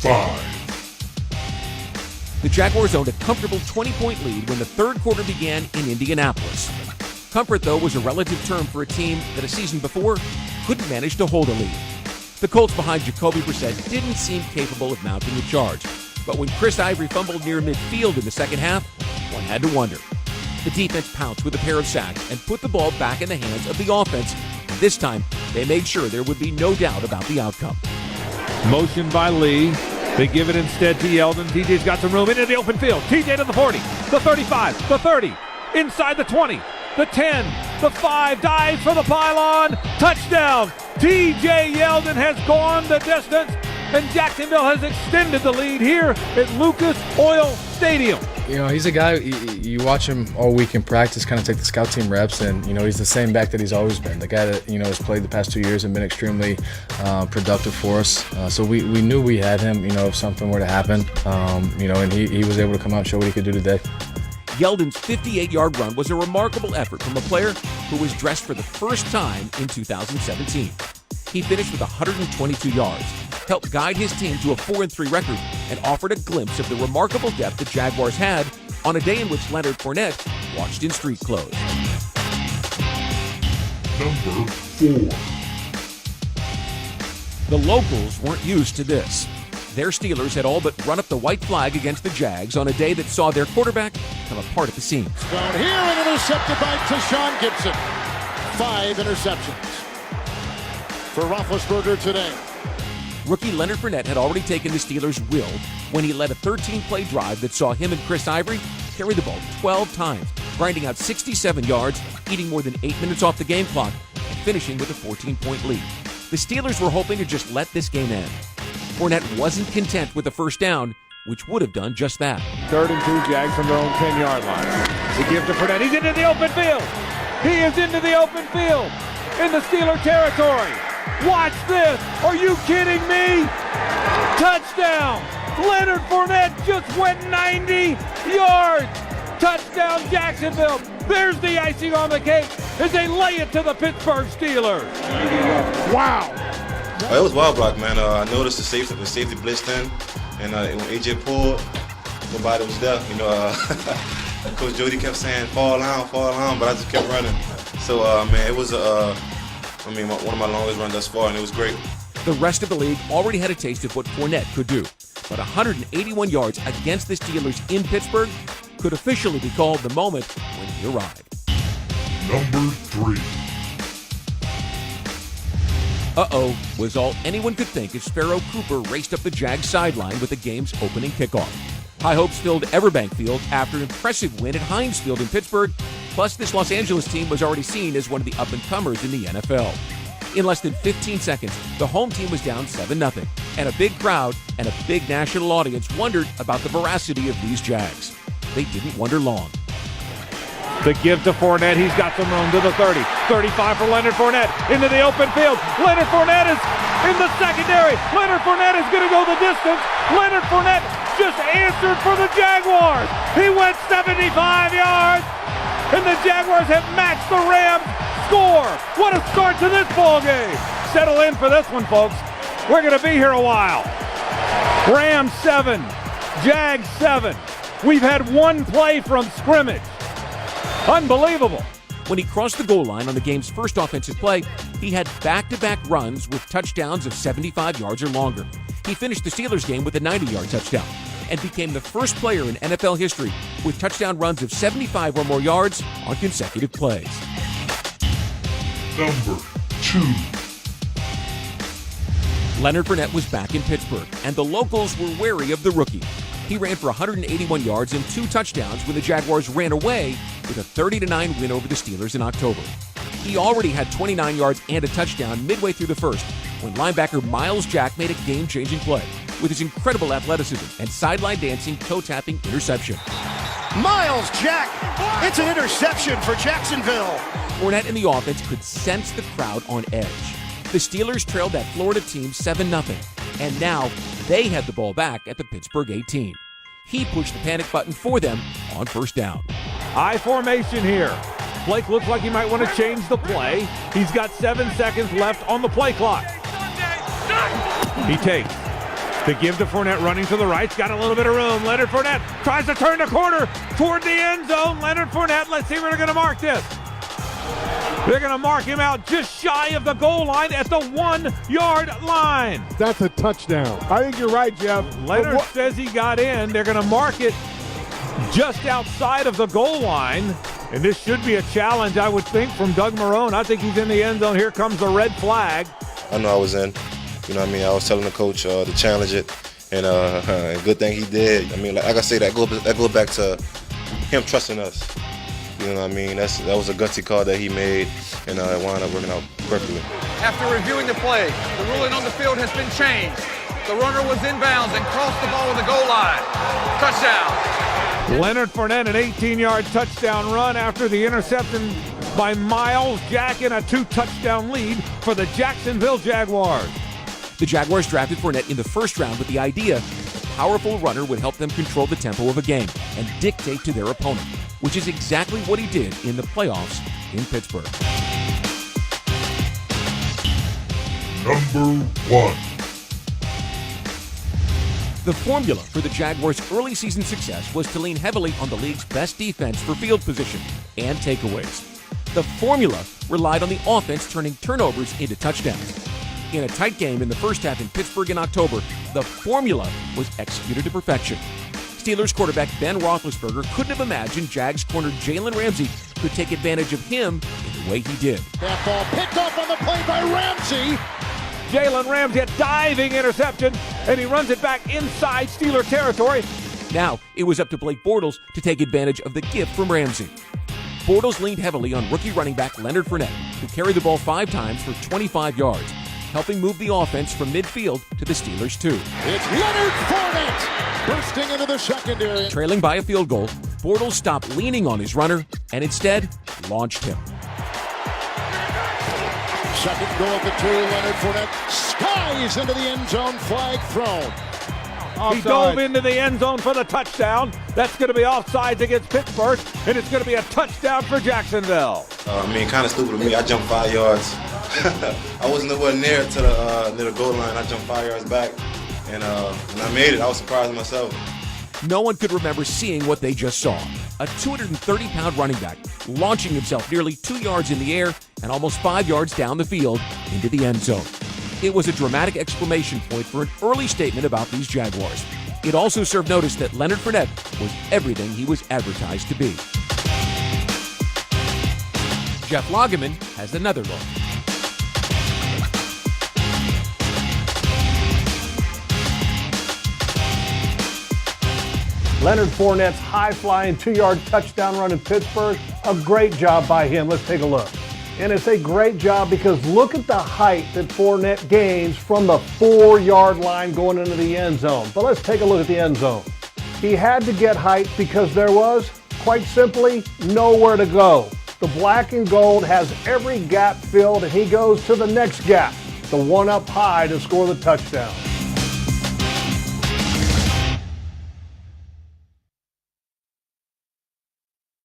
5. The Jaguars owned a comfortable 20-point lead when the third quarter began in Indianapolis. Comfort, though, was a relative term for a team that a season before couldn't manage to hold a lead. The Colts behind Jacoby Brissett didn't seem capable of mounting a charge, but when Chris Ivory fumbled near midfield in the second half, one had to wonder. The defense pounced with a pair of sacks and put the ball back in the hands of the offense. And this time, they made sure there would be no doubt about the outcome. Motion by Lee. They give it instead to Yeldon. TJ's got some room into the open field. TJ to the 40, the 35, the 30, inside the 20, the 10, the 5, dives for the pylon. Touchdown. TJ Yeldon has gone the distance, and Jacksonville has extended the lead here at Lucas Oil Stadium. You know, he's a guy, you watch him all week in practice, kind of take the scout team reps, and, you know, he's the same back that he's always been. The guy that, you know, has played the past 2 years and been extremely productive for us. So we knew we had him, you know, if something were to happen, you know, and he was able to come out and show what he could do today. Yeldon's 58-yard run was a remarkable effort from a player who was dressed for the first time in 2017. He finished with 122 yards, helped guide his team to a 4-3 record, and offered a glimpse of the remarkable depth the Jaguars had on a day in which Leonard Fournette watched in street clothes. Number 4. The locals weren't used to this. Their Steelers had all but run up the white flag against the Jags on a day that saw their quarterback come apart at the seams. Down here and intercepted by Tashawn Gibson. 5 interceptions for Roethlisberger today. Rookie Leonard Fournette had already taken the Steelers' will when he led a 13-play drive that saw him and Chris Ivory carry the ball 12 times, grinding out 67 yards, eating more than 8 minutes off the game clock, and finishing with a 14-point lead. The Steelers were hoping to just let this game end. Fournette wasn't content with the first down, which would have done just that. 3rd and 2, Jags from their own 10-yard line. They give to Fournette. He's into the open field. He is into the open field in the Steeler territory. Watch this. Are you kidding me? Touchdown. Leonard Fournette just went 90 yards. Touchdown, Jacksonville. There's the icing on the cake as they lay it to the Pittsburgh Steelers. Wow. It was wild block, man. I noticed the safety blitzed in, and when AJ pulled, nobody was there. You know, Coach Jody kept saying, fall down, but I just kept running. So, man, it was, one of my longest runs thus far, and it was great. The rest of the league already had a taste of what Fournette could do, but 181 yards against the Steelers in Pittsburgh could officially be called the moment when he arrived. Number 3. Uh-oh was all anyone could think as Pharaoh Cooper raced up the Jags sideline with the game's opening kickoff. High hopes filled Everbank Field after an impressive win at Heinz Field in Pittsburgh. Plus, this Los Angeles team was already seen as one of the up-and-comers in the NFL. In less than 15 seconds, the home team was down 7-0, and a big crowd and a big national audience wondered about the veracity of these Jags. They didn't wonder long. The give to Fournette. He's got some room to the 30. 35 for Leonard Fournette. Into the open field. Leonard Fournette is in the secondary. Leonard Fournette is going to go the distance. Leonard Fournette just answered for the Jaguars. He went 75 yards. And the Jaguars have matched the Rams score. What a start to this ball game. Settle in for this one, folks. We're going to be here a while. Rams 7. Jags 7. We've had one play from scrimmage. Unbelievable. When he crossed the goal line on the game's first offensive play, he had back-to-back runs with touchdowns of 75 yards or longer. He finished the Steelers game with a 90-yard touchdown and became the first player in NFL history with touchdown runs of 75 or more yards on consecutive plays. Number 2. Leonard Fournette was back in Pittsburgh, and the locals were wary of the rookie. He ran for 181 yards and 2 touchdowns when the Jaguars ran away with a 30-9 win over the Steelers in October. He already had 29 yards and a touchdown midway through the first when linebacker Miles Jack made a game-changing play with his incredible athleticism and sideline dancing, toe-tapping interception. Miles Jack, it's an interception for Jacksonville. Fournette and the offense could sense the crowd on edge. The Steelers trailed that Florida team 7-0, and now they had the ball back at the Pittsburgh 18. He pushed the panic button for them on first down. I formation here. Blake looks like he might want to change the play. He's got 7 seconds left on the play clock. He takes The give to Fournette running to the right. Got a little bit of room. Leonard Fournette tries to turn the corner toward the end zone. Leonard Fournette, let's see where they're going to mark this. They're going to mark him out just shy of the goal line at the 1-yard line. That's a touchdown. I think you're right, Jeff. Leonard says he got in. They're going to mark it just outside of the goal line. And this should be a challenge, I would think, from Doug Marrone. I think he's in the end zone. Here comes the red flag. I know I was in. You know what I mean? I was telling the coach to challenge it, and good thing he did. I mean, like I say, that goes back to him trusting us. You know what I mean? That was a gutsy call that he made, and it wound up working out perfectly. After reviewing the play, the ruling on the field has been changed. The runner was inbounds and crossed the ball with the goal line. Touchdown. Leonard Fournette, an 18-yard touchdown run after the interception by Miles Jack in a 2-touchdown lead for the Jacksonville Jaguars. The Jaguars drafted Fournette in the first round with the idea a powerful runner would help them control the tempo of a game and dictate to their opponent, which is exactly what he did in the playoffs in Pittsburgh. Number 1. The formula for the Jaguars' early season success was to lean heavily on the league's best defense for field position and takeaways. The formula relied on the offense turning turnovers into touchdowns. In a tight game in the first half in Pittsburgh in October, the formula was executed to perfection. Steelers quarterback Ben Roethlisberger couldn't have imagined Jags corner Jalen Ramsey could take advantage of him in the way he did. That ball picked off on the play by Ramsey. Jalen Ramsey, a diving interception, and he runs it back inside Steeler territory. Now, it was up to Blake Bortles to take advantage of the gift from Ramsey. Bortles leaned heavily on rookie running back Leonard Fournette, who carried the ball 5 times for 25 yards, helping move the offense from midfield to the Steelers' 2. It's Leonard Fournette bursting into the secondary. Trailing by a field goal, Bortles stopped leaning on his runner and instead launched him. Second go of the 2, Leonard Fournette skies into the end zone, flag thrown. He dove into the end zone for the touchdown. That's going to be offsides against Pittsburgh, and it's going to be a touchdown for Jacksonville. I mean, kind of stupid of me. I jumped 5 yards. I wasn't nowhere near to the goal line. I jumped 5 yards back, and when I made it, I was surprised myself. No one could remember seeing what they just saw. A 230-pound running back launching himself nearly 2 yards in the air and almost 5 yards down the field into the end zone. It was a dramatic exclamation point for an early statement about these Jaguars. It also served notice that Leonard Fournette was everything he was advertised to be. Jeff Lageman has another look. Leonard Fournette's high-flying 2-yard touchdown run in Pittsburgh, a great job by him. Let's take a look. And it's a great job because look at the height that Fournette gains from the 4-yard line going into the end zone. But let's take a look at the end zone. He had to get height because there was, quite simply, nowhere to go. The black and gold has every gap filled, and he goes to the next gap, the one up high to score the touchdown.